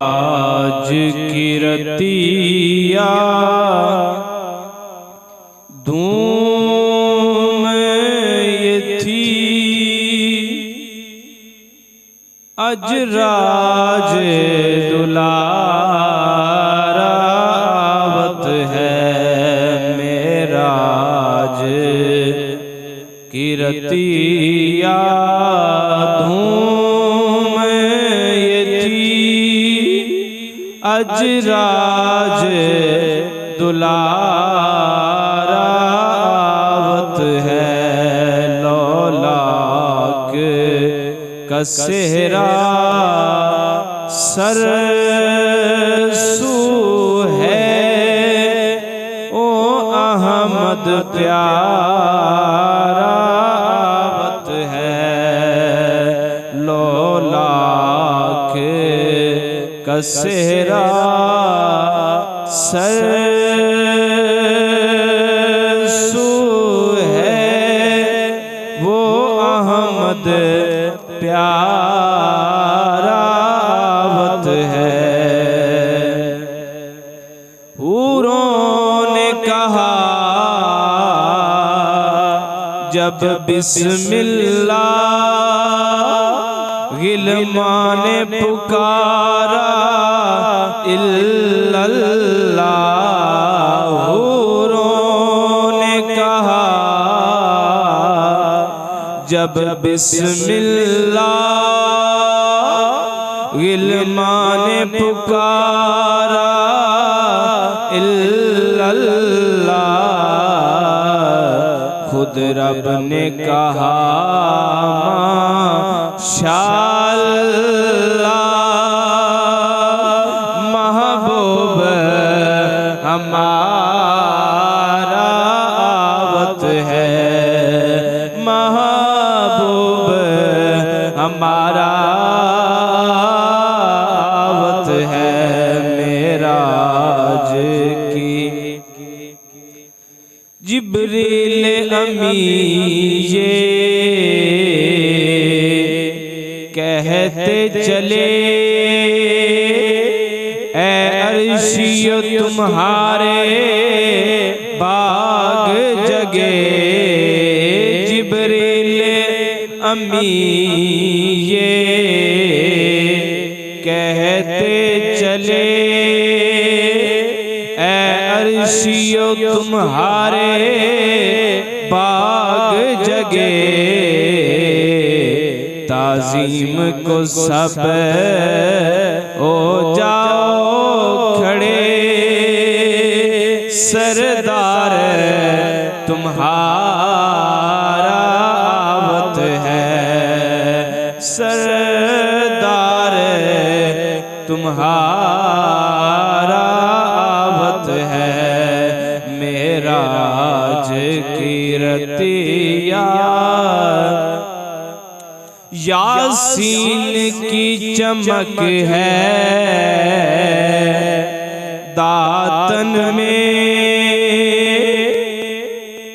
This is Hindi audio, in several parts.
आज की रतिया धूम ये थी, अज राज दुलारावत है मेराज की रतिया धूम ये थी, अज राज दुलारावत है लौलाक का सेहरा सरसू है ओ अहमद प्यारावत है लौलाक का सेहरा सरसू है वो अहमद प्यारावत है। हूरों ने कहा जब बिस्मिल्लाह, गिलमान ने पुकारा इल्लल्लाह। हूरों ने कहा जब बिस्मिल्लाह, गिलमान ने पुकारा इल्लल्लाह। खुद रब ने कहा माशाअल्लाह, महबूब हमारा आवत है, महबूब हमारा आवत है मेराज की। जिब्रील अमी ये कहते चले ऐ अर्शियो तुम्हारे बाग जगे। जिब्रील अमी ये कहते चले ऐ अर्शियो तुम्हारे बाग जगे। ताज़ीम को सब हो जाओ खड़े, सरदार तुम्हारा आवत है, सरदार तुम्हारा आवत है मेराज की रतिया। यासीन की चमक है दातन में,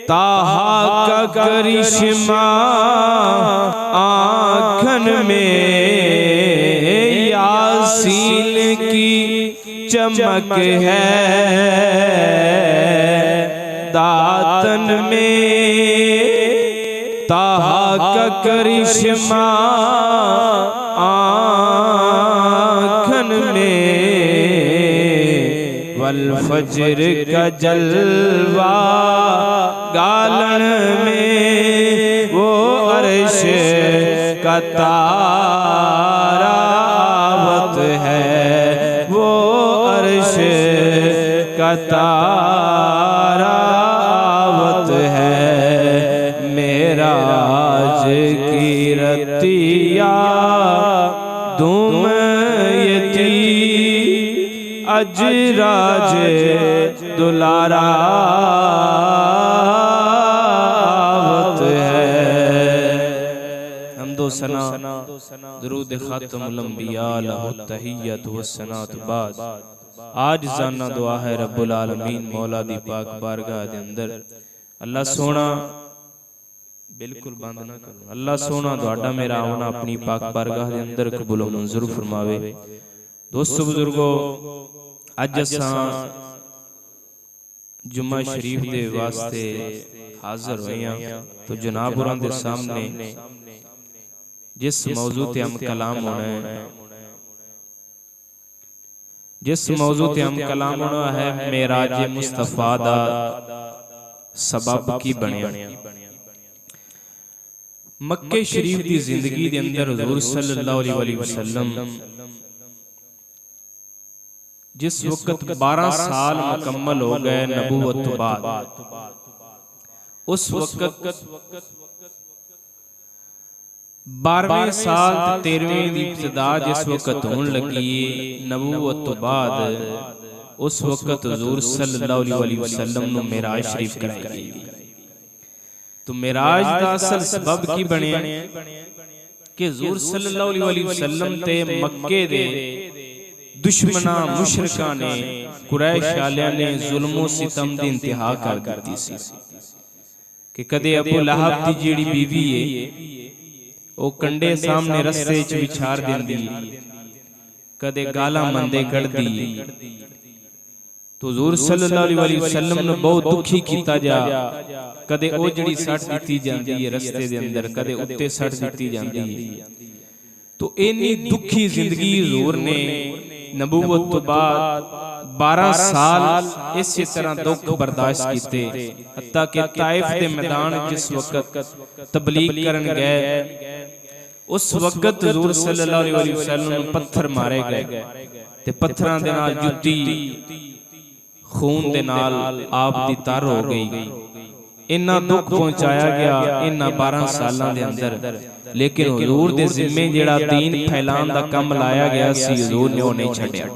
ताहा का करिश्मा आँखन में। यासीन की चमक है दातन में, ताहा का करिश्मा आँखन में। वल फज्र का जलवा गालन में, वो अर्श का तारा आवत है, वो अर्श का तारा आवत है मेराज की रतिया धूम ये थी, अज राज दुलारावत है। हमदो सना दुरूद खातमुल अंबिया लहु तहियत व सनात बाद। आज जाना दुआ है रब्बुल आलमीन मौला दी पाक बारगाह दे अंदर अल्लाह सोना बिल्कुल बंद ना करो। अल्लाह सोना तुहाडा मेरा आना अपनी पाक बारगाह दे अंदर कबूल मंजूर फरमावे। दोस्तों बुजुर्गो, अज असां जुम्मा शरीफ दे वास्ते हाजिर होए हां। तो जनाब होरां दे सामने जिस मौजू ते हम कलाम होना है, जिस मौजू ते हम कलाम होना है, मेराज मुस्तफा दा सबब की बनिया। मक्के शरीफ दी जिंदगी दे अंदर हुजूर सल्लल्लाहु अलैहि वसल्लम जिस वक्त 12 साल मुकम्मल हो गए नबूवत तो बाद, उस वक्त 12वें साल 13वें दी इब्तिदा जिस वक्त होने लगी नबूवत तो बाद, उस वक्त हुजूर सल्लल्लाहु अलैहि वसल्लम नु मेराज शरीफ कराई गई। तो मेराज दा असल सबब की बने कि हुजूर सल्लल्लाहु अलैहि वसल्लम ते मक्के दे दुश्मना मुशरिका ने, कुरैश वालियां ने जुल्मो सितम दी इंतहा कर दी सी कि कदे अबू लहब दी जेड़ी बीवी है वो कंडे सामने रस्ते च विछार देंदी, कदे गाला मंदे कढ़दी। तो हुजूर सल्लल्लाहु अलैहि वसल्लम ने बहुत दुखी कीता जा, कदे ओ जड़ी सट दित्ती जांदी है रस्ते दे अंदर, कदे उत्ते सट दित्ती जांदी है। तो इन्नी दुखी जिंदगी हुजूर ने नबूवत तो बाद 12 साल इसी तरह दुख बर्दाश्त कीते, हत्ता कि ताइफ दे मैदान जिस वक्त तबलीग करन गए, उस वक्त हुजूर सल्लल्लाहु अलैहि वसल्लम पत्थर मारे गए ते पत्थरां दे नाल जुत्ती खून दे नाल आप दी तर हो गई। इन्ना दुख पहुंचाया गया इन्ना 12 सालां दे अंदर, लेकिन हुजूर दे जिम्मे जेड़ा दीन फैलान दा कम लाया गया सी, हुजूर ने वो नहीं छड्या।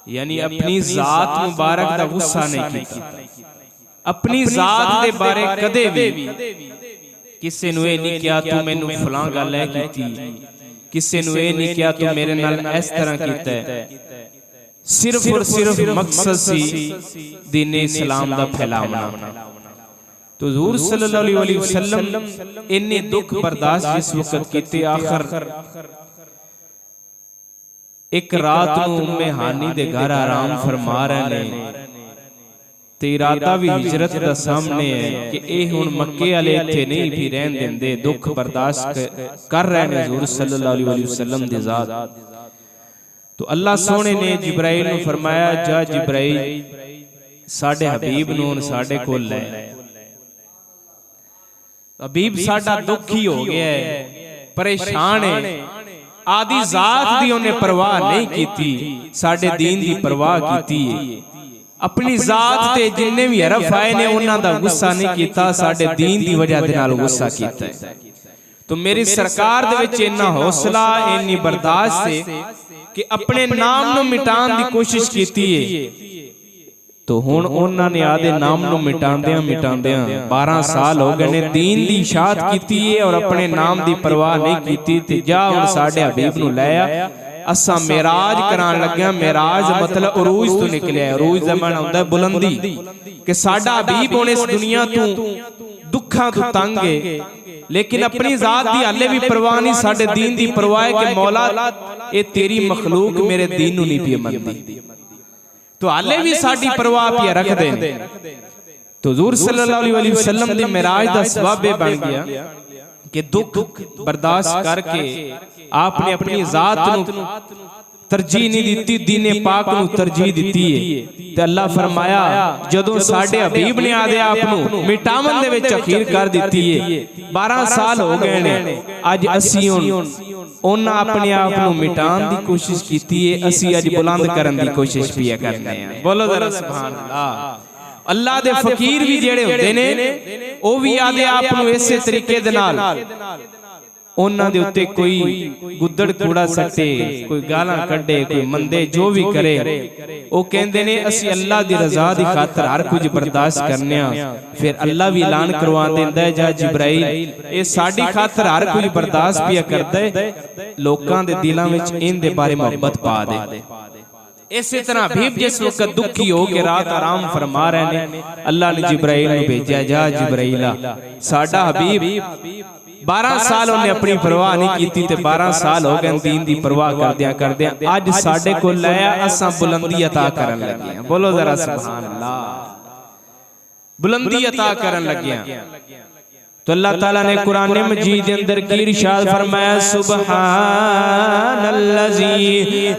यानी अपनी जात मुबारक दा गुस्सा नहीं कीता, अपनी जात दे बारे कदे भी किसे नु ए नहीं किया तू मैनू फलां गल है कीती, किसे नु ए नहीं किया तू मेरे नाल इस तरह कीता है। सिर्फ और सिर्फ मकसद सी दीन इस्लाम दा फैलावना। तो हुजूर सल्लल्लाहु अलैहि वसल्लम इन्ने दुख बर्दाश्त जिस वक्त कीते, आखिर एक रात नूं उम्मे हानी दे घर आराम फरमा रहे ने, ते इरादा भी हिजरत दा सामने है कि ए हुण मक्के वाले इत्थे नहीं भी रहन देंदे, दुख बर्दाश्त कर रहे ने हुजूर सल्लल्लाहु अलैहि वसल्लम दी जात। तो अल्लाह सोने ने जिब्राइल नूं फरमाया, जा जिब्राइल साडे हबीब नूं साडे कोल ले। हबीब साडा दुखी हो गया है, परेशान है, आदि जात दी उन्हें परवाह नहीं कीती, साडे दीन दी परवाह कीती है। अपनी जात ते जिन्ने भी हरफ आए ने उन्हां दा गुस्सा नहीं कीता, साडे दीन दी वजह दे नाल गुस्सा कीता है। तो मेरी सरकार दे विच इन्ना हौसला, इन्नी बर्दाश्त है कि अपने नाम नूं मिटाण दी कोशिश कीती है। तो हुण उन्हां ने आदे नाम नूं मिटांदियां 12 साल हो गए ने, दीन दी इशाअत कीती है और अपने नाम दी परवाह नहीं कीती। ते जा हुण साडे हबीब नूं लै आ, असां मेराज कराण लग्या। मेराज मतलब उरूज तो निकलिया है, उरूज दा माना हुंदा है बुलंदी, कि साडा हबीब हुण इस दुनिया तों दुखां तों तंग है, लेकिन अपनी जात दी हाले भी परवाह नहीं, साडे दीन दी परवाह है कि मौला ए तेरी मखलूक मेरे दीन नूं नहीं पई मनदी, तो हाले भी साडी परवाह पिया रख दे। तो हुजूर सल्लल्लाहु अलैहि वसल्लम दी मेराज दा सबब बन गया कि दुख बर्दाश्त करके आपने अपनी जात नूं तरजीह नहीं दिती, दीने पाक नूं तरजीह दिती है। ते अल्लाह फरमाया जदों साडे हबीब ने आदे आप नूं मिटावन दे विच अखीर कर दिती है, 12 साल हो गए ने, अज असीं उन्हां अपने आप नूं मिटाण दी कोशिश कीती है, असीं अज बुलंद करन दी कोशिश पिया करने हैं। बोलो जरा सुभान अल्लाह। अल्लाह दे फकीर भी जेड़े हुंदे ने ओ भी आदे आप नूं इसे तरीके दे नाल उन्हां दे उत्ते कोई गुद्दड़ कूड़ा सट्टे, कोई गालां कड्डे, कोई मंदे जो भी करे, ओ कहंदे ने असीं अल्लाह दी रज़ा दी खातर हर कुछ बर्दाश्त करने आ। फिर अल्लाह भी ऐलान करवा देंदा है, जा जिब्राइल ए साडी खातर हर कुछ बर्दाश्त पिया करदा है, लोकां दे दिलां विच इन दे बारे मोहब्बत पा दे। इसी तरह हबीब जिस वक्त दुखी हो के रात आराम फरमा रहे ने, अल्लाह ने जिब्राइल नूं भेजा, जा जिब्राइल साडा हबीब 12 साल उन्हें अपनी परवाह नहीं की ते 12 साल हो गए दीन दी परवाह करदियां करदियां अज साडे कोल लाया असां बुलंदी अता करन लगे हैं। बोलो जरा सुभान अल्लाह। बुलंदी अता करन लगे हैं तो अल्लाह ताला ने कुरान मजीद के अंदर की इरशाद फरमाया सुब्हानल्लज़ी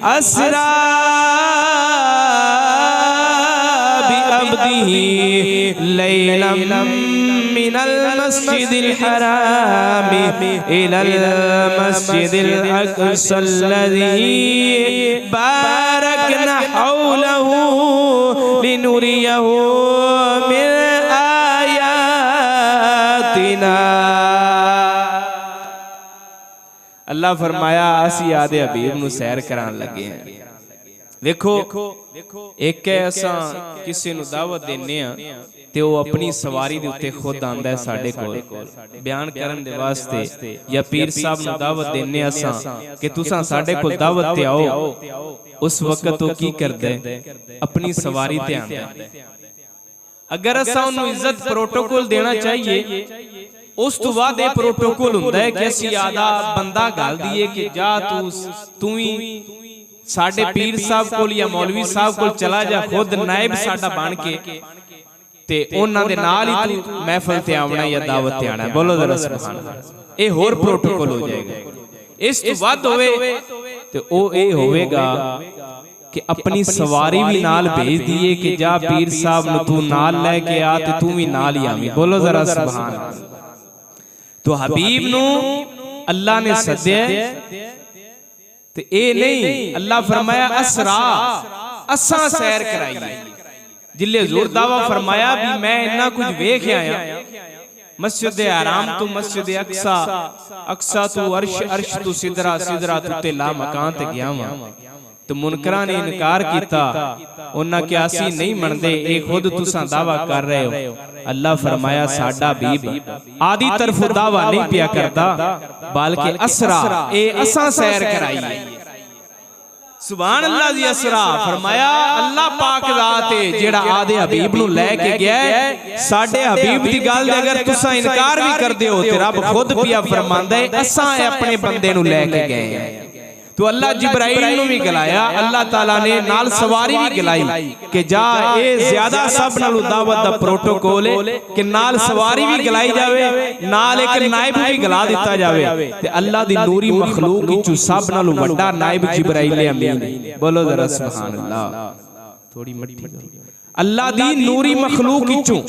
अस्रा बि अब्दिही लैलन मिनल मस्जिदिल हराम इलल मस्जिदिल अक़सल्लज़ी बारकना हौलहू लिनुरियहू मिन आयातिना। अल्लाह फरमाया असी आदे हबीब नूं सैर करान लगे हैं। देखो एक है असां किसी नूं दावत देने आ ते वो अपनी सवारी दे उत्ते खुद आंदा है साडे कोल बयान करन दे वास्ते, या पीर साहब नूं दावत देने असां कि तुसां साडे कोल दावत ते आओ, उस वक्त वो की करदा है अपनी सवारी ते आंदा है। अगर असां उन्हें इज्जत प्रोटोकॉल देना चाहिए उस तो बाद ये प्रोटोकॉल हुंदा है कि असीं आधा बंदा गल दीए कि जा तू ही साडे पीर साहब कोल या मौलवी साहब कोल चला जा, खुद नायब साडा बन के ते उन्हां दे नाल ही तू महफिल ते आवना या दावत ते आना। बोलो जरा सुभान अल्लाह। ये होर प्रोटोकॉल हो जाएगा। इस तो बाद होवे ते ओ ये होवेगा कि अपनी सवारी भी नाल भेज दिए कि जा पीर साहब नूं तू नाल लेके आ ते तू भी नाल ही आवी। बोलो जरा सुभान अल्लाह। तो हबीब नूं अल्लाह ने सद्या ते ए नहीं, अल्लाह फरमाया असरा असां सैर कराई। जिले हुजूर दावा फरमाया भी मैं इन्ना कुछ वेख आया, मस्जिद हराम तो मस्जिद अक्सा, अक्सा तो अर्श, अर्श तो सिदरा, सिदरा तो ते ला मकान ते गया वां। तो मुनकरां ने इनकार किया, उन्हां क्या असीं नहीं मनदे, ए खुद तुसां दावा कर रहे हो। अल्लाह फरमाया साडा हबीब आदि तरफ दावा नहीं पिया करदा, बल्कि असरा ए असां सैर कराई। सुभान अल्लाह जी। असरा फरमाया अल्लाह पाक ज़ात है जेड़ा आदे हबीब नूं लेके गया है। साडे हबीब दी गल दे अगर तुसां इनकार भी करदे हो ते रब खुद पिया फरमांदा है असां अपने बंदे नूं लेके गए हैं। तो अल्लाह जिब्राइल नूं भी गलाया, अल्लाह ताला ने नाल सवारी भी गलाई कि जा ए ज्यादा सब नालों दावत दा प्रोटोकॉल है कि नाल सवारी भी गलाई जावे, नाल एक नायब भी गला दिता जावे। ते अल्लाह दी नूरी मखलूक विचों सब नालों वड्डा नायब जिब्राइल अमीन। बोलो जरा सुभान अल्लाह। थोड़ी मट्टी अल्लाह दी नूरी मखलूक विचों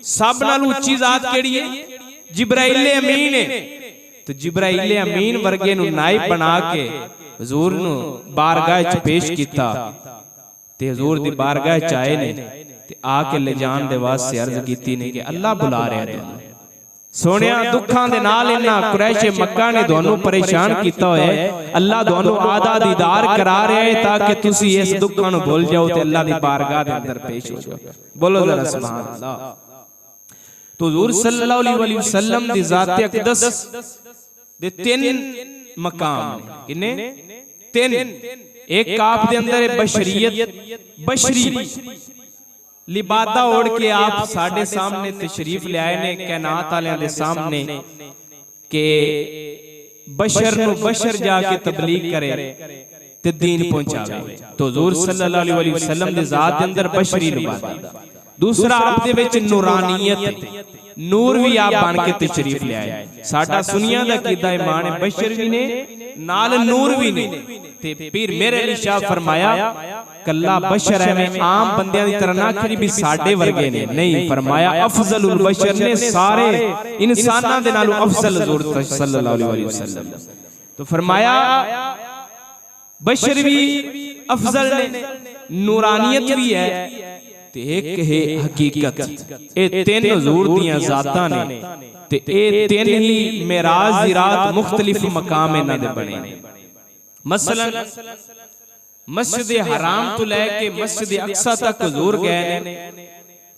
सब नालों उच्ची जात केड़ी है? जिब्राइल अमीन है। तो जिब्राइल अमीन वर्गे नूं नायब बना के हुजूर नूं बारगाह च पेश कीता ते हुजूर दी बारगाह च आए ने ते आके ले जान दे वास्ते अर्ज कीती ने कि अल्लाह बुला रहा है। सोनिया दुखां दे नाल इन्हां कुरैश मक्का ने तुहानूं परेशान कीता होया है, अल्लाह तुहानूं आदा दीदार करा रहा है ताकि तुसी इस दुखां नूं भुल जाओ ते अल्लाह दी बारगाह दे अंदर पेश हो जाओ। बोलो जरा सुभान अल्लाह। तो हुजूर सल्लल्लाहु अलैहि वसल्लम दी ज़ात अक़दस दे तीन मकाम ने, किन्ने? तीन। एक आप दे अंदर बशरियत, बशरी लिबादा ओढ़ के आप साडे सामने तशरीफ ले आए ने कायनात वालियां दे सामने के बशर नूं बशर जाके तबलीग करे ते दीन पहुंचावे। तो हुजूर सल्लल्लाहु अलैहि वसल्लम दे ज़ात दे अंदर बशरी लिबादा। दूसरा आप दे विच नूरानियत, नूर भी आप बन के तशरीफ ले आए। साडा सुनिया दा कीदा ईमान है बशर भी ने नाल नूर भी ने। ते पीर मेरे अली शाह फरमाया कल्ला बशर है मैं आम बंदियां दी तरह ना करी भी साडे वर्गे ने, नहीं फरमाया अफजलुल बशर ने सारे इंसानां दे नालों अफजल हुजूर सल्लल्लाहु अलैहि वसल्लम। तो फरमाया बशर भी अफजल ने, नूरानियत भी है ते एक है हकीकत। ए तीन हुजूर दियां ज़ातां ने ते ए तीन ही मेराज दी रात मुख्तलिफ मकाम इन्हां दे बने। मसलन मस्जिद हराम तो लेके मस्जिद अक्सा तक हुजूर गए ने,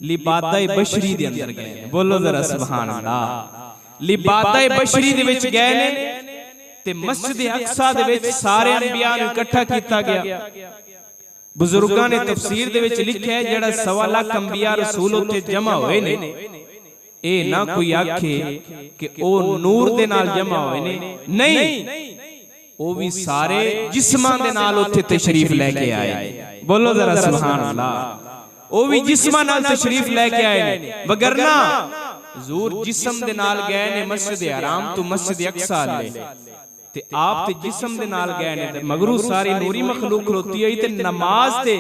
लिबादा बशरी दे अंदर गए ने। बोलो जरा सुभान अल्लाह। लिबादा बशरी दे विच गए ने ते मस्जिद अक्सा दे विच सारे अंबिया नूं इकट्ठा कीता गया। बुजुर्गां ने तफसीर दे विच लिखिया है जेड़ा 1.25 लाख अंबिया रसूल उत्ते जमा होए ने, ਇਹ ਨਾ ਕੋਈ ਆਖੇ ਕਿ ਉਹ ਨੂਰ ਦੇ ਨਾਲ ਜਮਾ ਹੋਏ ਨੇ, ਨਹੀਂ, ਉਹ ਵੀ ਸਾਰੇ ਜਿਸਮਾਂ ਦੇ ਨਾਲ ਉੱਥੇ ਤਸ਼ਰੀਫ ਲੈ ਕੇ ਆਏ ਨੇ। ਬੋਲੋ ਜ਼ਰਾ ਸੁਭਾਨ ਅੱਲਾਹ। ਉਹ ਵੀ ਜਿਸਮਾਂ ਨਾਲ ਤਸ਼ਰੀਫ ਲੈ ਕੇ ਆਏ ਨੇ, ਵਗਰਨਾ ਹਜ਼ੂਰ ਜਿਸਮ ਦੇ ਨਾਲ ਗਏ ਨੇ ਮਸਜਿਦ ਹਰਾਮ ਤੋਂ ਮਸਜਿਦ ਅਕਸਾ ਲੈ, ਤੇ ਆਪ ਤੇ ਜਿਸਮ ਦੇ ਨਾਲ ਗਏ ਨੇ, ਤੇ ਮਗਰੂ ਸਾਰੀ ਨੂਰੀ ਮਖਲੂਕ ਖਲੋਤੀ ਹੋਈ ਤੇ ਨਮਾਜ਼ ਤੇ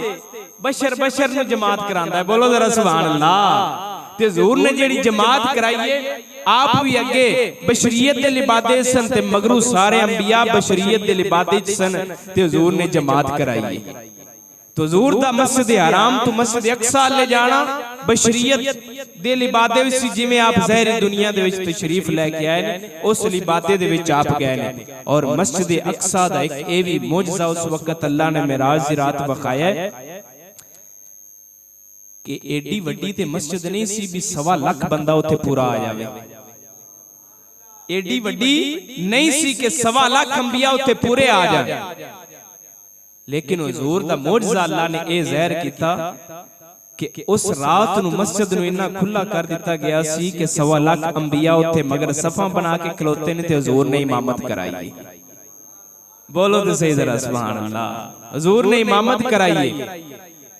ਬਸ਼ਰ ਨੂੰ ਜਮਾਤ ਕਰਾਂਦਾ ਹੈ। ਬੋਲੋ ਜ਼ਰਾ ਸੁਭਾਨ ਅੱਲਾਹ। ਤੇ ਹਜ਼ੂਰ ਨੇ ਜਿਹੜੀ ਜਮਾਤ कराई आप भी अगे बशरीयत दे लिबादे सन ते मगरू सारे अंबिया बशरीयत दे लिबादे सन ते हजूर ने जमात कराई। तो हजूर दा मस्जिद हराम तो मस्जिद अक्सा ले जाना बशरीयत दे लिबादे विच जिवें आप ज़ाहिरी दुनिया दे विच तशरीफ लेके आए ने उस लिबादे दे विच आप गए ने। और मस्जिद अक्सा दा एक ए वी मौजज़ा उस वक्त अल्लाह ने मेराज दी रात वखाया है कि एडी वड्डी ते मस्जिद नहीं सी भी 1.25 लाख बंदा उत्थे पूरा आ जावे। एडी वड्डी नहीं सी कि 1.25 लाख अंबिया उत्थे पूरे आ जाए, लेकिन हुजूर दा मौजज़ा अल्लाह ने ए ज़ाहिर कीता कि उस रात नूं मस्जिद नूं इन्ना खुला कर दिता गया सी कि 1.25 लाख अंबिया उत्थे मगर सफा बना के खलोते ने ते हुजूर ने इमामत कराई। बोलो तो सही जरा सुभान अल्लाह। हुजूर ने इमामत कराई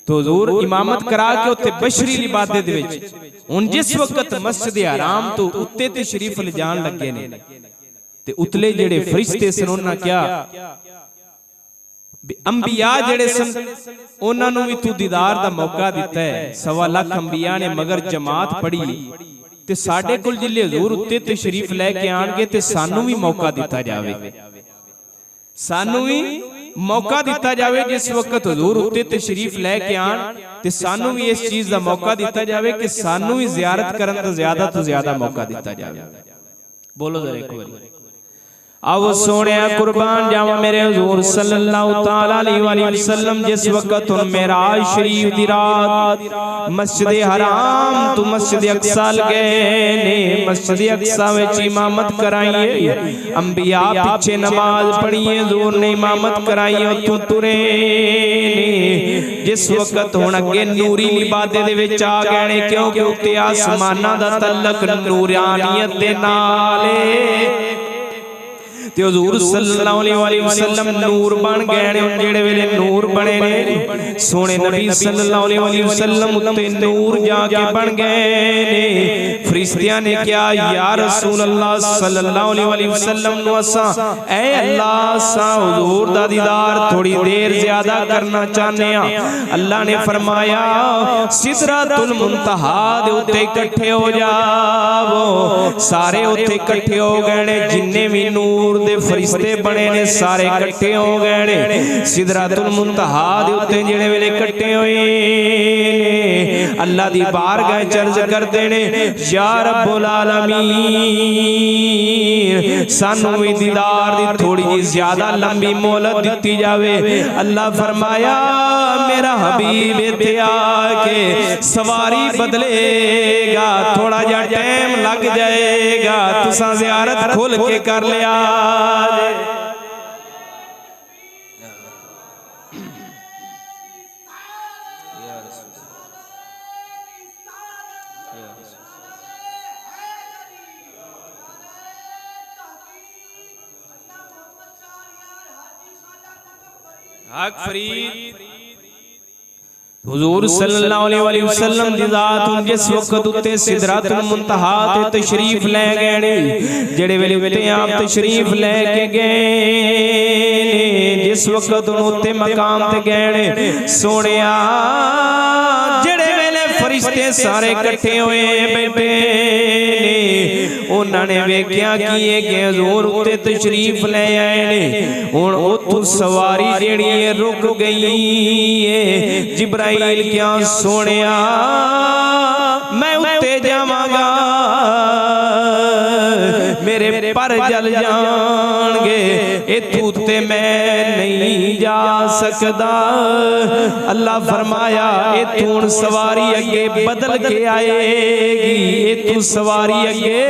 तो हजूर इमामत करा के उत्ते बशरी लिबादे दे विच हुण जिस वक्त मस्जिद हराम तो उत्ते ते शरीफ ले जान लगे ने ते उतले जेड़े फरिश्ते सन उन्हां क्या अंबिया जेड़े सन उन्हां नूं भी तू दीदार दा मौका दिता है। 1.25 लाख अंबिया ने मगर जमात पढ़ी ते साडे कोल जिल्ले हजूर उत्ते ते शरीफ लेके आणगे ते सानू भी मौका दिता जावे, सानू भी मौका दिता जावे। जिस वक्त हुजूर उत्ते तशरीफ लेके आन ते सानू भी इस चीज दा मौका दिता जावे कि सानू भी ज़ियारत करन दा ज़्यादा तो ज़्यादा मौका दिता जावे। बोलो जरा एक बार आओ सोनिया कुर्बान जावा मेरे हुजूर सल्लल्लाहु तआला अलैहि वसल्लम जिस वक्त मेराज शरीफ दी रात मस्जिद हराम तो मस्जिद अक्सा गए ने, मस्जिद अक्सा विच इमामत कराई, अंबिया पीछे नमाज पढ़ी, हुजूर ने इमामत कराई, उत्तों तुरे ने। जिस वक्त हुण अगे नूरी लिबादे दे विच आ गए ने क्योंकि उत्ते आसमानां दा तल्लक नूरानियत दे नाल है ते हुजूर सल्लल्लाहु अलैहि वसल्लम नूर बन गए ने। जेड़े वेले नूर बने ने सोने नबी सल्लल्लाहु अलैहि वसल्लम उत्ते नूर जाके बन गए ने। फरिश्तियां ने क्या या रसूल अल्लाह सल्लल्लाहु अलैहि वसल्लम नु असा ऐ अल्लाह सा हुजूर दा दीदार थोड़ी देर ज्यादा करना चाहने आ। अल्लाह ने फरमाया सिदरतुल मुंतहा दे उत्ते इकट्ठे हो जाओ। सारे उत्ते इकट्ठे हो गए ने, जिन्ने भी नूर दे फरिश्ते बने ने सारे इकट्ठे हो गए ने। सिदरतुल मुंतहा दे उत्ते जेड़े वेले इकट्ठे होए ने अल्लाह दी बारगाह च अर्ज करदे ने या रब्बुल आलमीन सानू भी दीदार दी थोड़ी जी ज्यादा लंबी मोहलत दित्ती जावे। अल्लाह फरमाया मेरा हबीब इत्थे आके सवारी बदलेगा, थोड़ा जा टाइम लग जाएगा, तुसा ज़ियारत खुल के कर लिया। हक फरीद हुजूर सल्लल्लाहु अलैहि वसल्लम दी जात जिस वक्त उत्ते सिदरतुल मुंतहा ते तशरीफ ले गए ने, जेड़े वेले उत्ते आप तशरीफ लेके गए ने, जिस वक्त उत्ते मकाम ते गए ने सोनिया जेड़े वेले फरिश्ते सारे इकट्ठे होए बैठे ने उन्होंने वेख्या कि हजूर उत्ते तशरीफ ले आए ने। हुण उत्थों सवारी जेड़ी है रुक गई है। जिब्राइल क्या सोनिया मैं उत्ते जावांगा, मेरे पर जल जाणगे, इत्थों उत्ते मैं नहीं जा सकदा। अल्लाह फरमाया इत्थों सवारी अगे बदल के आएगी, इत्थों सवारी अगे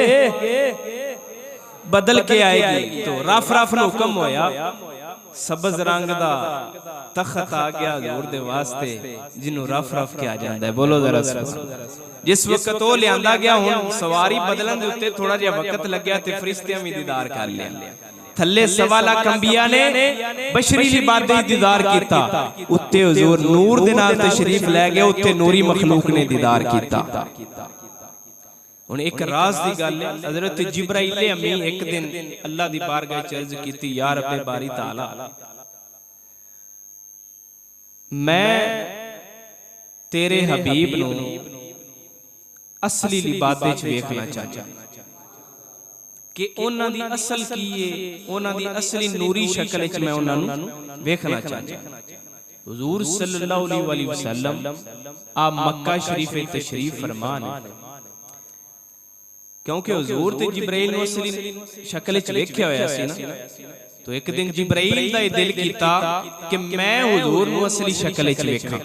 बदल के आएगी। तो रफ रफ हुक्म होया सबज रंग दा तख्त आ गया हजूर दे वास्ते जिन्हों रफ रफ किया जाता है। बोलो जरा जिस वक्त वो लियांदा गया हुण सवारी बदलन दे उत्ते थोड़ा जिहा वक्त लग्या ते फरिश्तियां भी दीदार कर लिया। थल्ले 1.25 लाख अंबिया ने बशरी लिबाद दा दीदार कीता, उत्ते हुजूर नूर दे नाल तशरीफ लै गए, उत्ते नूरी मखलूक ने दीदार कीता। हुण एक राज दी गल है, हजरत जिब्राइल अमी एक दिन अल्लाह दी बारगाह च अर्ज कीती, या रब्बे बारी ताला मैं तेरे हबीब नूं असली लिबादे च वेखना चाहता कि उन्हां दी असल की है, उन्हां दी असली नूरी शक्ल च मैं उन्हां नूं वेखना चाहता। हुजूर सल्लल्लाहु अलैहि वसल्लम आ मक्का शरीफ तशरीफ फरमान, क्योंकि हुजूर ते जिब्राइल नूं असली शक्ल च वेख्या होया सी ना, तो एक दिन जिब्राइल दा दिल कीता कि मैं हुजूर नूं असली शक्ल च वेखां,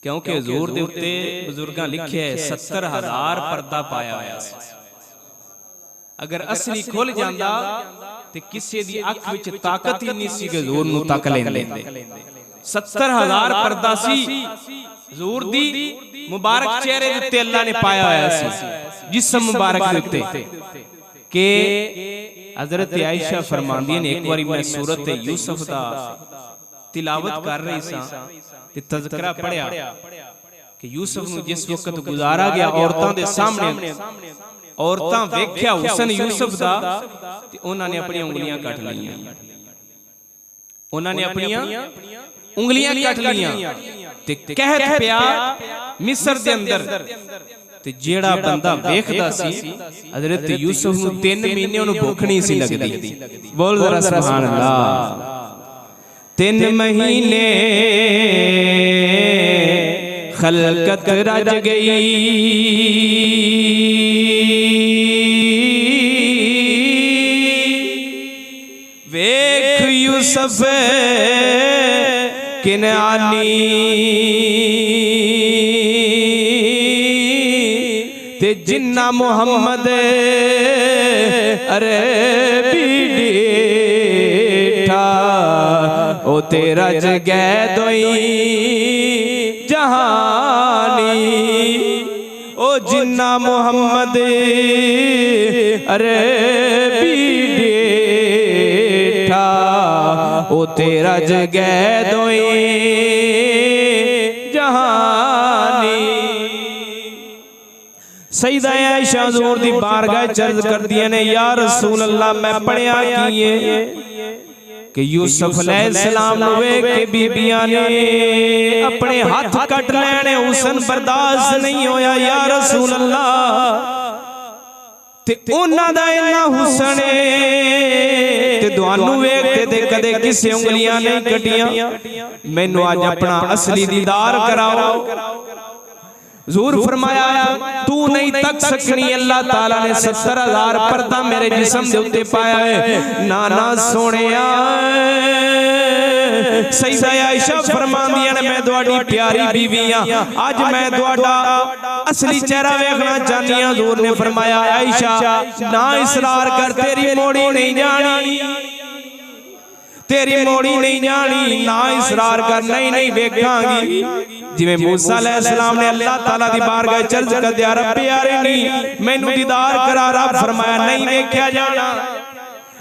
क्योंकि हुजूर दे उत्ते बुजुर्गां लिखिया है 70,000 पर्दा पाया होया सी। अगर असली खुल जांदा ते किसी दी अख विच ताकत ही नहीं सी कि हुजूर नूं तक लैंदे। 70,000 पर्दा सी हुजूर दी मुबारक चेहरे दे उत्ते अल्लाह ने पाया होया सी, जिस्म मुबारक दे उत्ते के हजरत आयशा फरमांदी ने, एक बारी मैं सूरत यूसुफ दा तिलावत कर रही सा ते तज़किरा पढ़िया कि यूसुफ नूं जिस वक्त गुजारा गया औरतां दे सामने, औरतां वेख्या हुसन यूसुफ दा ते उन्हां ने अपनी उंगलियां कट लईयां, उन्हां ने अपनी उंगलियां कट लईयां ते कहत पिया मिस्र दे अंदर ते जेड़ा बंदा वेखदा सी हजरत यूसुफ नूं 3 महीने उन्हें भुख नहीं सी लगदी। बोल जरा सुभान अल्लाह। 3 महीने खलकत रज गई, वेख यूसुफ किनानी ते जिन्ना मुहम्मद अरे बीठा ओ तेरा जगह दोई जहानी, ओ जिन्ना मुहम्मद अरे बीठा ओ तेरा जगह दोई जहानी। सईदा आयशा हुजूर दी बारगाह च अर्ज करदियां ने, या रसूल अल्लाह मैं पढ़िया कीए कि यूसुफ अलैहिस्सलाम नूं वेख के बीबियां ने अपने हाथ कट लेने, हुसन बर्दाश्त नहीं होया। या रसूल अल्लाह ते उन्हां दा इन्ना हुसन ते तुहानू वेख के कदे किसे उंगलियां नहीं कटियां, मैनू अज अपना असली दीदार कराओ। हुजूर फरमाया तू नहीं तक सकनी, अल्लाह ताला ने 70,000 पर्दा मेरे जिस्म दे उत्ते पाया है। नाना सोनिया सईदा आयशा फरमांदियां ने, मैं तुहाडी प्यारी बीवी हां, अज मैं तुहाडा असली चेहरा वेखना चाहनी हां। हुजूर ने फरमाया आयशा ना इसरार कर, तेरी मोड़ी नहीं जानी, तेरी मोड़ी नहीं जानी, ना इसरार कर, नहीं नहीं वेखांगी। जिवें मूसा अलैहिस्सलाम ने अल्लाह ताला दी बारगाह च अर्ज कर दिया, रब्बे अरिनी मैनू दीदार करा। रब फरमाया नहीं वेख्या जाना,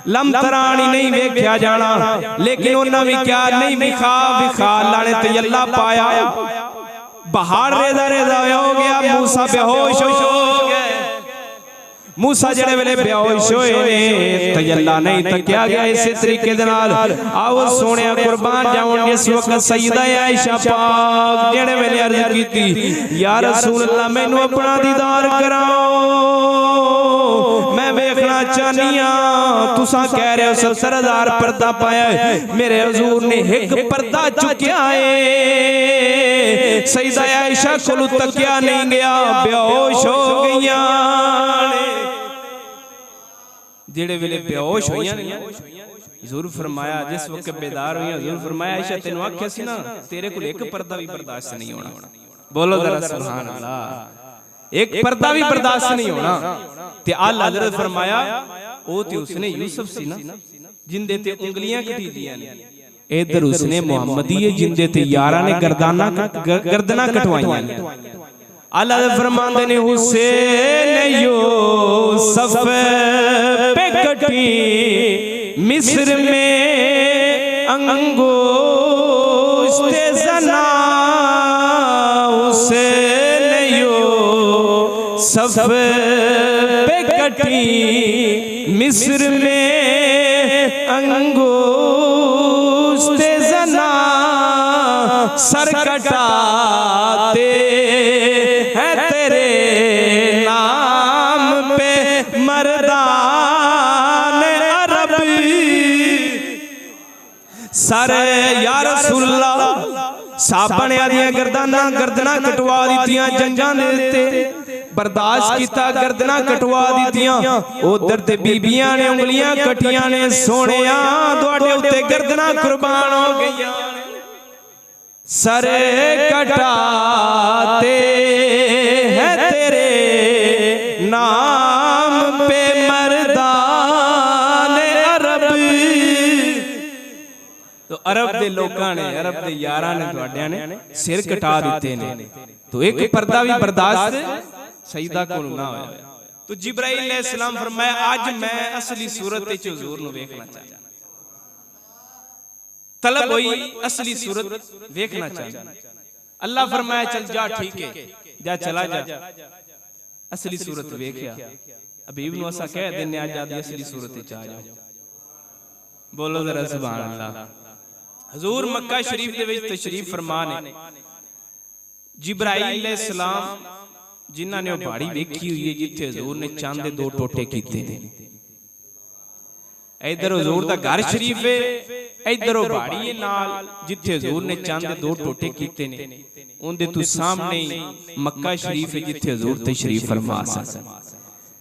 लम तरानी नहीं वेख्या जाना। लेकिन उन्हां भी क्या नहीं विखा विखा लाने ते अल्लाह पाया। पहाड़ रेदा रेदा हो गया, मूसा बेहोश हो गए। मूसा जेड़े वेले बेहोश होए ने ते अल्लाह नहीं तकिया गया इस तरीके दे नाल। आओ सोने कुर्बान जाऊं, जिस वक्त सईदा आयशा पाक जेड़े वेले अर्ज कीती, या रसूल अल्लाह मैनू अपना दीदार कराओ, मैं वेखना चाहनी हां। तुसां कह रहे हो 70,000 पर्दा पाया है, मेरे हुजूर ने एक पर्दा चुकिया है। सईदा आयशा कोलू तकिया नहीं गया, बेहोश हो गईयां। जेड़े वेले बेहोश होईयां ने हुजूर फरमाया, जिस वक्त बेदार हुई हुजूर फरमाया आयशा तेनू आख्या सी ना तेरे कोल एक पर्दा भी बर्दाश्त नहीं होना। बोलो जरा सुभान अल्लाह। एक पर्दा भी बर्दाश्त नहीं होना। ते अल हजरत फरमाया ओ ते उसने यूसुफ सी ना, जिंदे ते उंगलियां कटी दियां ने, इधर उसने मोहम्मदी है जिंदे ते यारा ने गर्दना कटवाइयां ने। अल्लाह फरमाते ने हुसैन यूसुफ पे कटी मिस्र में अंगूष्ठ ज़ना, हुसैन यूसुफ पे कटी मिस्र में अंगूष्ठ ज़ना, सर कटाते हैं तेरे नाम पे मर्दान अरब। सारे या रसूलल्लाह साहबा ने आदियां गर्दना कटवा दित्तियां, जंजां दे उत्ते बर्दाश्त किया, गर्दना कटवा दित्तियां। उधर ते बीबियां ने उंगलियां कटियां ने, सोहणिया तुहाडे उत्ते गर्दना कुर्बान हो गईयां। सर कटाते हैं तेरे नाम पे मर्दान अरब। तो अरब दे लोकां ने, अरब दे यारां ने तुहाडियां ने सिर कटा दिते ने। तो एक पर्दा भी बर्दाश्त सईदा को ना होया। तो जिब्राइल अलैहिस्सलाम फरमाया आज मैं असली सूरत विच हुजूर नूं वेखना चाहता, तलब हुई असली सूरत वेखना चाहता। अल्लाह फरमाया चल जा, ठीक है जा, चला जा, असली सूरत वेखिया। हबीब नूं असां कह दिंने आज आदी असली सूरत विच आ जाओ। बोलो जरा सुभान अल्लाह। हुजूर मक्का शरीफ दे विच तशरीफ फरमा ने। जिब्राइल अलैहिस्सलाम जिन्हां ने पहाड़ी वेखी हुई है जिथे हुजूर ने चंद दे दो टोटे कीते ने। इधर हुजूर दा घर शरीफ है, इधर वो पहाड़ी है नाल जिथे हुजूर ने चंद दे दो टोटे कीते ने। उनदे तू सामने मक्का शरीफ है जिथे हुजूर तशरीफ फरमा सन।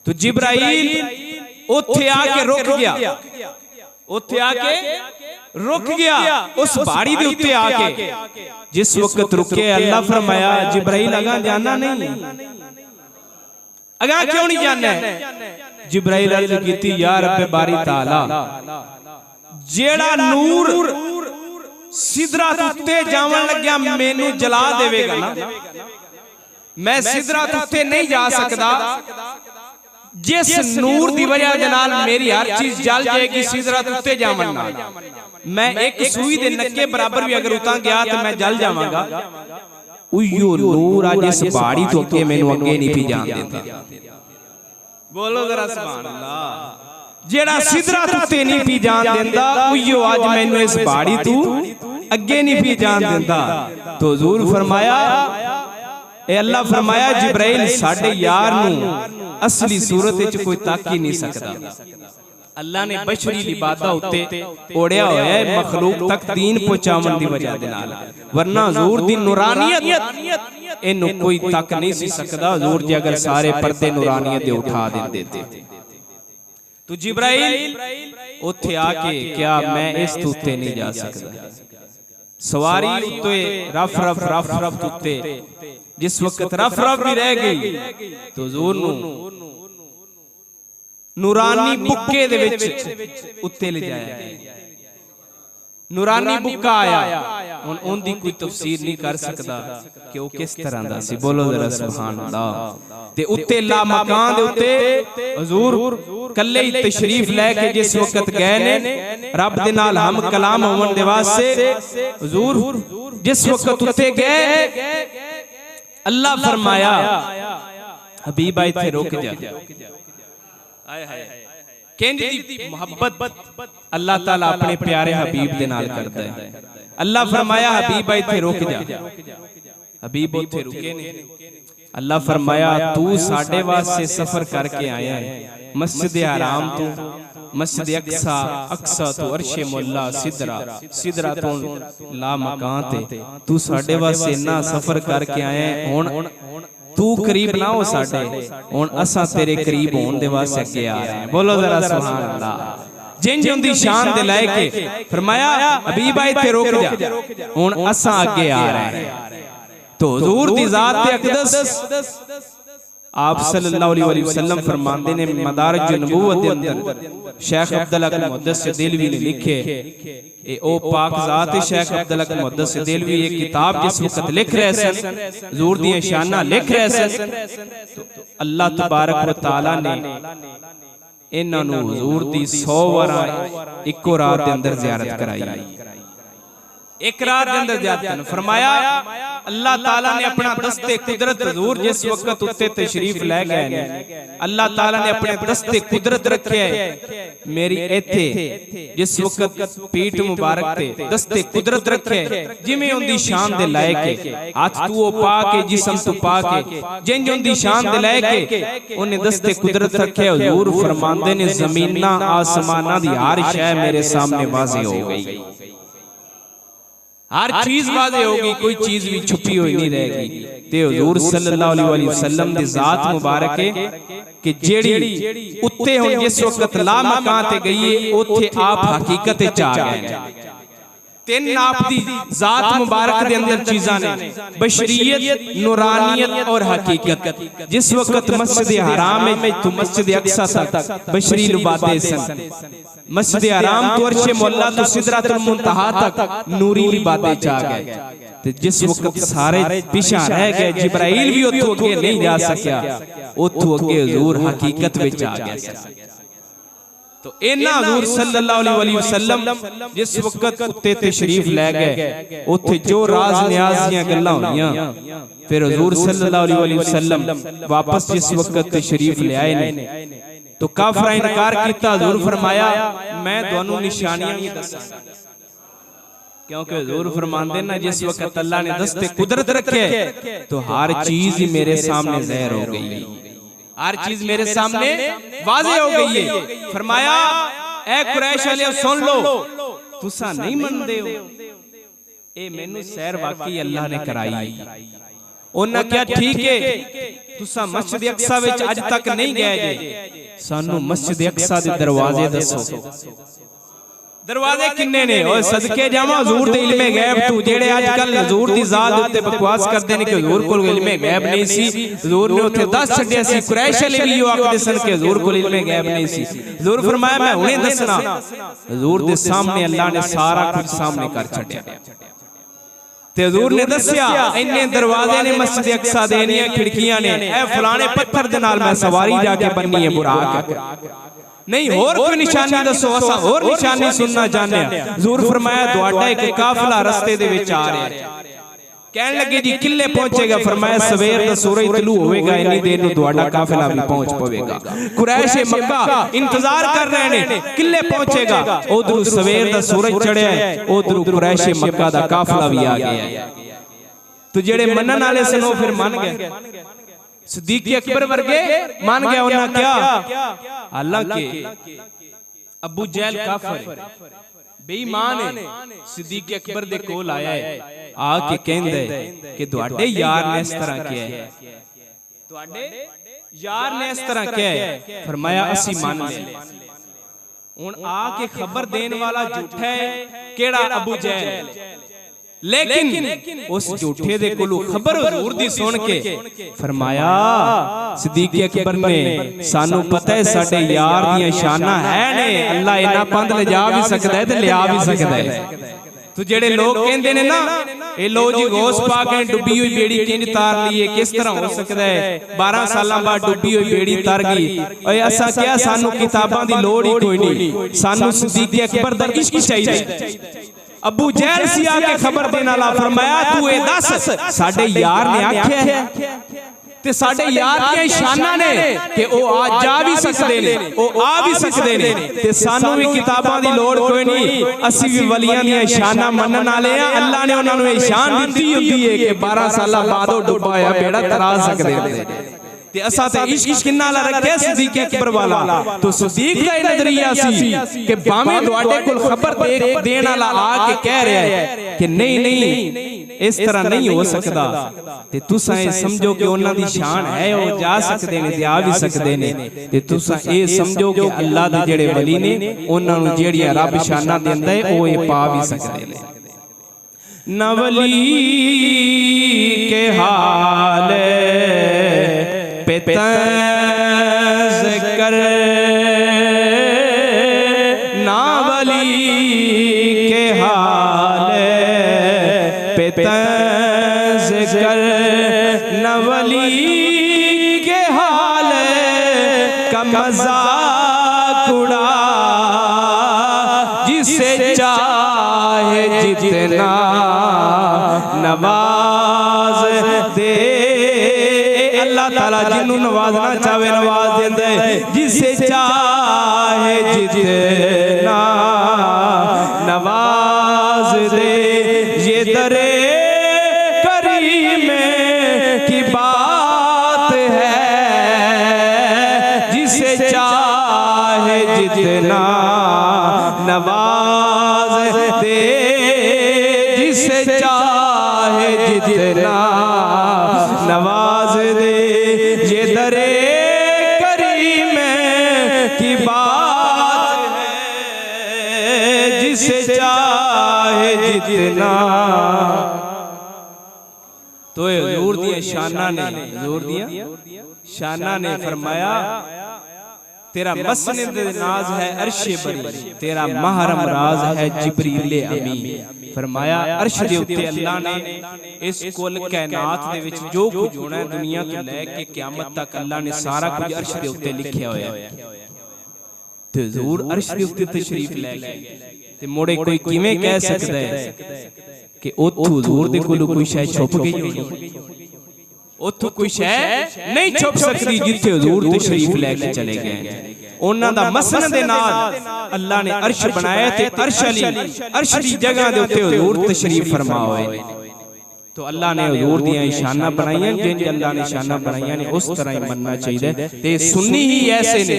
तो जिब्राइल ओथे आके रुक गया, ओथे आके रुक गया उस पहाड़ी दे उत्ते आके। जिस वक्त रुके अल्लाह फरमाया जिब्राइल अगा जाना नहीं, अगा क्यों नहीं जाना है? जिब्राइल अर्ज कीती या रब्बे बारी ताला जेड़ा नूर सिदरत उत्ते जावन लग्या मैनू जला देवेगा ना, मैं सिदरत उत्ते नहीं जा सकदा। जिस नूर दी वजह दे नाल मेरी हर चीज जल जाएगी सिदरत उत्ते जावन नाल, मैं एक सूई दे नक्के बराबर भी अगर उतां गया तो मैं जल जावांगा। उयो नूर आज इस पहाड़ी तो अगे मैनू अगे नहीं पी जान देता। बोलो जरा सुभान अल्लाह। जेड़ा सिदरत उत्ते नहीं पी जान देंदा उयो आज मैनू इस पहाड़ी तू अगे नहीं पी जान देंदा। तो हुजूर फरमाया ए अल्लाह फरमाया जिब्राइल साडे यार नू असली सूरत विच कोई ताक ही नहीं सकदा। अल्लाह ने बशरी लिबादा उत्ते ओढ़िया होया है मखलूक तक दीन पहुंचावन दी वजह दे नाल, वरना हुजूर दी नूरानियत इनू कोई तक नहीं सी सकदा। हुजूर जी अगर सारे पर्दे नूरानियत दे उठा देंदे ते। तो जिब्राइल उत्थे आके क्या मैं इस उत्ते नहीं जा सकदा। सवारी उत्ते रफ रफ उत्ते जिस वक्त रफ भी रह गई तो हुजूर नू नूरानी बुक्के दे विच उत्ते ले जाया गया। नूरानी बुक्का आया, हुण उनदी कोई तफसीर नहीं कर सकदा कि वो किस तरह दा सी। बोलो जरा सुभान अल्लाह। ते उत्ते ला मकान दे उत्ते हुजूर कल्ले ही तशरीफ लेके जिस वक्त गए ने रब दे नाल हम कलाम होवन दे वास्ते, हुजूर जिस वक्त उत्ते गए अल्लाह फरमाया हबीब इत्थे रुक जा। कहंदी दी मोहब्बत अल्लाह ताला अपने प्यारे हबीब दे नाल करदा है। अल्लाह फरमाया हबीब इत्थे रुक जा। हबीब उत्थे रुके ने। अल्लाह फरमाया तू साडे वास्ते सफर करके आया है मस्जिद हराम तो मस्जिद अक्सा, अक्सा तो अर्शे मुल्ला, सिदरा तो ला मकान ते तू साडे वास्ते इन्ना सफर करके आया है। हुण तू करीब ना हो साडे, हुण असां तेरे करीब होण दे वास्ते अगे आ रहे हैं। बोलो जरा सुभान अल्लाह। जिंज उंदी शान दे लायक फरमाया हबीब इत्थे रुक जा, हुण असां अगे आ रहे हैं। तो हुजूर दी जात ते अक़दस आप सल्लल्लाहु अलैहि वसल्लम फरमाते ने मदारिज नबूवत दे अंदर शेख अब्दुल हक मुहद्दिस देलवी ने लिखे ए ओ पाक जात शेख अब्दुल हक मुहद्दिस देलवी एक किताब जिस वक्त लिख रहे सन हुजूर दी शाना लिख रहे सन तो अल्लाह तबारक व तआला ने इन्हां नूं हुजूर दी 100 वार इको रात दे अंदर ज़ियारत कराई। एक रात के अंदर जाते फरमाया अल्लाह ताला ने अपना दस्ते कुदरत हुजूर जिस वक्त उत्ते तशरीफ ले गए अल्लाह ताला ने अपने दस्ते कुदरत रखे मेरी इथे जिस वक्त पीठ मुबारक ते दस्ते कुदरत रखे जिवें उनदी शान दे लायक हाथ तू पा के जिस्म तू पा के जिंज उनदी शान दे लायक उन्हें दस्ते कुदरत रखे हुजूर फरमांदे ने ज़मीनां आसमानां दी हर शय मेरे सामने वाज़े हो गई, हर चीज वाज़े होगी, कोई चीज भी छुपी हुई नहीं रहेगी। ते हुजूर सल्लल्लाहु अलैहि वसल्लम दी जात मुबारक है कि जेड़ी उत्ते हुण जिस वक्त ला मकान ते गई है ओथे आप हकीकत च आ गए। तीन आप दी जात मुबारक दे अंदर चीज़ां ने बशरियत, नूरानियत और हकीकत। जिस वक्त मस्जिद हराम में तो मस्जिद अक्सा तक बशरी लुबादे सन, मस्जिद हराम तो अर्श मौला तो सिदरतुल मुंतहा तक नूरी लिबादे चा गए। ते जिस वक्त सारे पीछा रह गए जिब्राइल भी उतो अगे नहीं जा सकिया, उतो अगे हुजूर हकीकत विच आ गए। तो इन्हां हुजूर सल्लल्लाहु अलैहि वसल्लम जिस वक्त उत्ते तशरीफ ले गए उत्थे जो राज न्याज दियां गल्लां होईयां फिर हुजूर सल्लल्लाहु अलैहि वसल्लम वापस जिस वक्त तशरीफ ले आए ने तो काफिरां इनकार कीता। हुजूर फरमाया मैं तुहानू निशानियां भी दसांगा, क्योंकि हुजूर फरमांदे ना जिस वक्त अल्लाह ने दस्ते कुदरत रखे तो हर चीज ही मेरे सामने ज़ाहिर हो गई, हर चीज मेरे सामने वाज़े हो गई है। फरमाया ए कुरैश वाले सुन लो, तुसा नहीं मनदे हो ए मैनू सैर वाकई अल्लाह ने कराई। उन्हां क्या ठीक है तुसा मस्जिद अक्सा विच अज तक नहीं गए जे, सानू मस्जिद अक्सा दे दरवाजे दसो। दरवाजे किन्ने ने ओए सदके जावां हुजूर दे इल्मे गैब तू जेड़े अजकल हुजूर दी जात उत्ते बकवास करदे ने कि हुजूर कोल इल्मे गैब नहीं सी, हुजूर ने उत्थे दस छड्डिया सी। कुरैश वाले भी यो आखदे सन कि हुजूर कोल इल्मे गैब नहीं सी। हुजूर फरमाया मैं हुणे दसना। हुजूर दे सामने अल्लाह ने सारा कुछ सामने कर छड्डिया ते हुजूर ने दस्या इन्ने दरवाजे ने मस्जिद अक्सा दे, इन्नियां खिड़कियां ने, ए फलाने पत्थर दे नाल मैं सवारी जाके बननी है बुराक नहीं होर कोई निशानी दसो, असा होर निशानी सुनना चाहते हैं। हुजूर फरमाया तुहाडा एक काफिला रस्ते दे विच आ रहा है। कहने लगे जी किले पहुंचेगा? फरमाया सवेर दा सूरज तलू होएगा इन्नी देर नूं तुहाडा काफिला भी पहुंच पवेगा। कुरैश मक्का इंतजार कर रहे ने किले पहुंचेगा, उधरों सवेर दा सूरज चढ़िया है, उधरों कुरैश मक्का दा काफिला भी आ गया है। तो जेड़े मनन वाले सन वो फिर मान गए, सिद्दीक अकबर वर्गे मान गया। उन्हें क्या हालांकि अबू जहल काफिर बेईमान है, सिद्दीक अकबर दे कोल आया है आके कहंदा कि तुहाडे यार ने इस तरह किया है, तुहाडे यार ने इस तरह किया है। फरमाया असी मान ले। हुण आके खबर देने वाला झूठा है केड़ा? अबू जहल। लेकिन उस झूठे दे कोलों खबर हुजूर दी सुन के फरमाया सिद्दीक अकबर ने सानू पता है साडे यार दियां शाना है ने, अल्लाह इना पंध ले जा भी सकदा है ते लिया भी सकदा है। तो जेड़े लोग कहंदे ने ना ए लो जी गौस पाक ने डुबी हुई बेड़ी किंज तार ली है, किस तरह हो सकदा है 12 सालां बाद डुबी हुई बेड़ी तर गई। ओए असा क्या सानू किताबां दी लोड़ ही कोई नहीं, सानू सिद्दीक अकबर दा इश्क चाहिए। अबू जहल सी आके खबर देने वाला फरमाया तू ए दस साडे यार ने आख्या है ते साडे यार दी शाना ने कि ओ आ जा भी सकदे ने, ओ आ भी सकदे ने ते सानू भी किताबां दी लोड़ कोई नहीं, असी भी वलियां दी शाना मनन वाले आ। अल्लाह ने उन्हां नूं ए शान दित्ती हुंदी है कि 12 साल बाद ओ डुबा होया बेड़ा तरा सकदे ने। ते असा ते इश्क किन्ना ला रखे सिद्दीक अकबर वाला। तो सिद्दीक दा नजरिया सी कि भावें तुहाडे कोल खबर देण वाला आके कह रहा है कि नहीं नहीं इस तरह नहीं हो सकदा ते तुसां ए समझो कि उन्हां दी शान है, ओ जा सकदे ने ते आ भी सकदे ने ते तुसां ए समझो कि अल्लाह दे जेड़े वली ने उन्हां नूं जेड़ियां रब शाना दिंदा है ओ ए पा भी सकदे ने। न वली के हाल कर ना वली के हाल, कर ना वली के हाल का मजाक उड़ा, जिसे चाहे जितना नवाज दे। अल्लाह ताला जिन्नू नवाजना चाहे नवाज देंदे, जिसे चाहे जितना नवाज दे। ये दरे करीम की बात है, जिसे चाहे जितना नवाज दे, जिसे चाहे जितना नवाज दे। ये दरे करीम की बात है, जिसे चाहे जितना। तो हुजूर दिया शाना ने, हुजूर दिया शाना ने फरमाया, तेरा मसनद नाज है अर्शे बरी, तेरा महरम राज है जिब्रील अमी। फरमाया अर्श दे उत्ते अल्लाह ने इस कुल कायनात दे विच जो कुछ होना है दुनिया तो लैके क़यामत तक अल्लाह ने सारा कुछ अर्श दे उत्ते लिखिया होया है। ते हुजूर अर्श दे उत्ते तशरीफ लै गए ते मोड़े कोई किवें कह सकदा है कि उत्थों हुजूर दे कोलों कोई शै छुप गई होनी। उत्थों कोई शै नहीं छुप सकती जिथे हुजूर तशरीफ लैके चले गए। उन्हां दा मसनद नाल अल्लाह ने अर्श बनाया ते अर्श अली अर्श दी जगह दे उत्ते हुजूर तशरीफ फरमा होए। तो अल्लाह ने हुजूर दियां निशाना बनाईयां, जिन अल्लाह ने निशाना बनाईयां ने उस तरह ही मनना चाहिए। ते सुन्नी ही ऐसे ने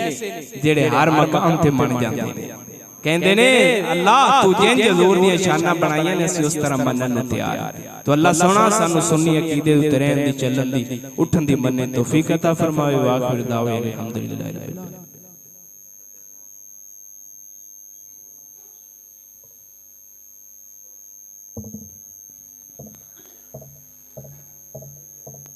जेड़े हर मकाम ते मन जांदे ने, कहते ने अल्लाह तू जिंज हुजूर दी शाना बनाईयां ने असीं उस तरह मनन नूं तैयार। तो अल्लाह सोहना सानू सुन्नी अकीदे उते रहन दी, चलन दी, उठन दी, मनने तौफीक अता फरमावे। वाखिर दावे अल्हम्दुलिल्लाह।